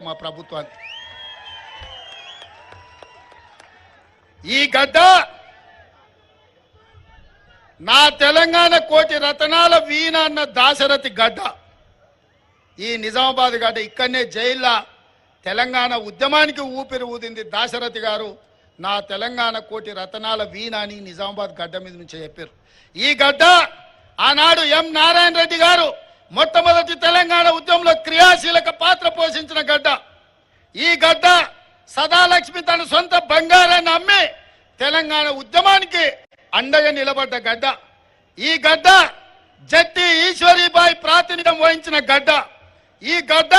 మా ప్రభుత్వానికి ఈ గడ్డ నా తెలంగాణ కోటి రతనాల వీణ అన్న దాశరథి గడ్డ ఈ నిజామాబాద్ గడ్డ ఇక్కడనే జైల్లో తెలంగాణ ఉద్యమానికి ఊపిరి ఊదింది దాశరథి గారు నా తెలంగాణ కోటి రతనాల వీణ అని నిజామాబాద్ గడ్డ మీద నుంచి చెప్పారు ఈ గడ్డ ఆనాడు ఎం నారాయణ రెడ్డి గారు మొట్టమొదటి తెలంగాణ ఉద్యమంలో క్రియాశీలక పాత్ర పోషించిన గడ్డ ఈ గడ్డ సదాలక్ష్మి తన సొంత బంగారాన్ని అమ్మి తెలంగాణ ఉద్యమానికి అండగా నిలబడ్డ గడ్డ ఈ గడ్డ జట్టి ఈశ్వరీబాయి ప్రాతినిధ్యం వహించిన గడ్డ ఈ గడ్డ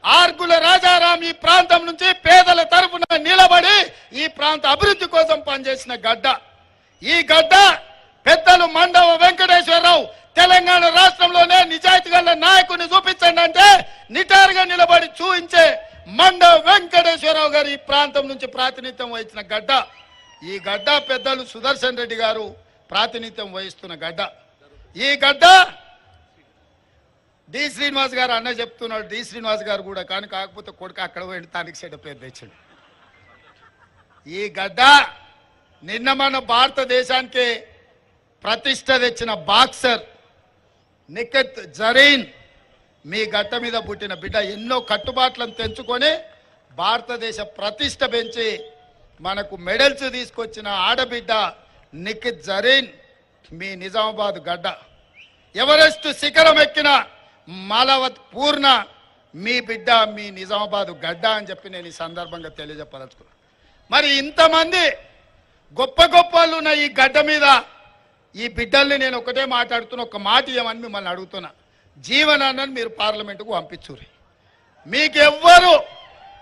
ఆర్గుల రాజారాం ఈ ప్రాంతం నుంచి పేదల తరపున నిలబడి ఈ ప్రాంత అభివృద్ధి కోసం పనిచేసిన గడ్డ ఈ గడ్డ పెద్దలు మండవ వెంకటేశ్వరరావు తెలంగాణ రాష్ట్రంలోనే నిజాయితీ గల నాయకుని చూపించండి అంటే నిటారుగా నిలబడి చూపించే మండవ వెంకటేశ్వరరావు గారు ఈ ప్రాంతం నుంచి ప్రాతినిధ్యం వహించిన గడ్డ ఈ గడ్డ పెద్దలు సుదర్శన్ రెడ్డి గారు ప్రాతినిధ్యం వహిస్తున్న గడ్డ ఈ గడ్డ డి శ్రీనివాస్ గారు అన్న చెప్తున్నాడు డి శ్రీనివాస్ గారు కూడా కానీ కాకపోతే కొడుకు అక్కడ పోయి తానికి చెడ్డ పేరు తెచ్చాడు ఈ గడ్డ నిన్న మన భారతదేశానికి ప్రతిష్ట తెచ్చిన బాక్సర్ నిఖత్ జరీన్ మీ గడ్డ మీద పుట్టిన బిడ్డ ఎన్నో కట్టుబాట్లను తెంచుకొని భారతదేశ ప్రతిష్ట పెంచి మనకు మెడల్స్ తీసుకొచ్చిన ఆడబిడ్డ నిఖత్ జరీన్ మీ నిజామాబాద్ గడ్డ ఎవరెస్ట్ శిఖరం ఎక్కిన మాలవత్ పూర్ణ మీ బిడ్డ మీ నిజామాబాద్ గడ్డ అని చెప్పి నేను ఈ సందర్భంగా తెలియజెప్పదలుచుకున్నాను మరి ఇంతమంది గొప్ప గొప్ప వాళ్ళు ఉన్న ఈ గడ్డ మీద ఈ బిడ్డల్ని నేను ఒకటే మాట్లాడుతున్నా ఒక మాట ఏమని మిమ్మల్ని అడుగుతున్నా జీవనాన్ని మీరు పార్లమెంటుకు పంపించుర్రి మీకెవ్వరు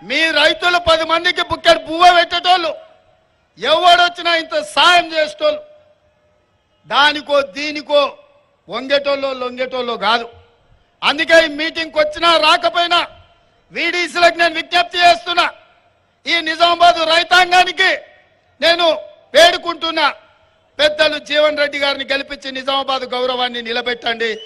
మీ రైతులు 10 మందికి బుక్కెడు పువ్వ పెట్టేటోళ్ళు ఎవడొచ్చినా ఇంత సాయం చేసేటోళ్ళు దానికో దీనికో వంగేటోళ్ళు లొంగేటోళ్ళు కాదు అందుకే ఈ మీటింగ్కి వచ్చినా రాకపోయినా వీడీసీలకు నేను విజ్ఞప్తి చేస్తున్నా ఈ నిజామాబాద్ రైతాంగానికి నేను వేడుకుంటున్నా పెద్దలు జీవన్ రెడ్డి గారిని గెలిపించి నిజామాబాద్ గౌరవాన్ని నిలబెట్టండి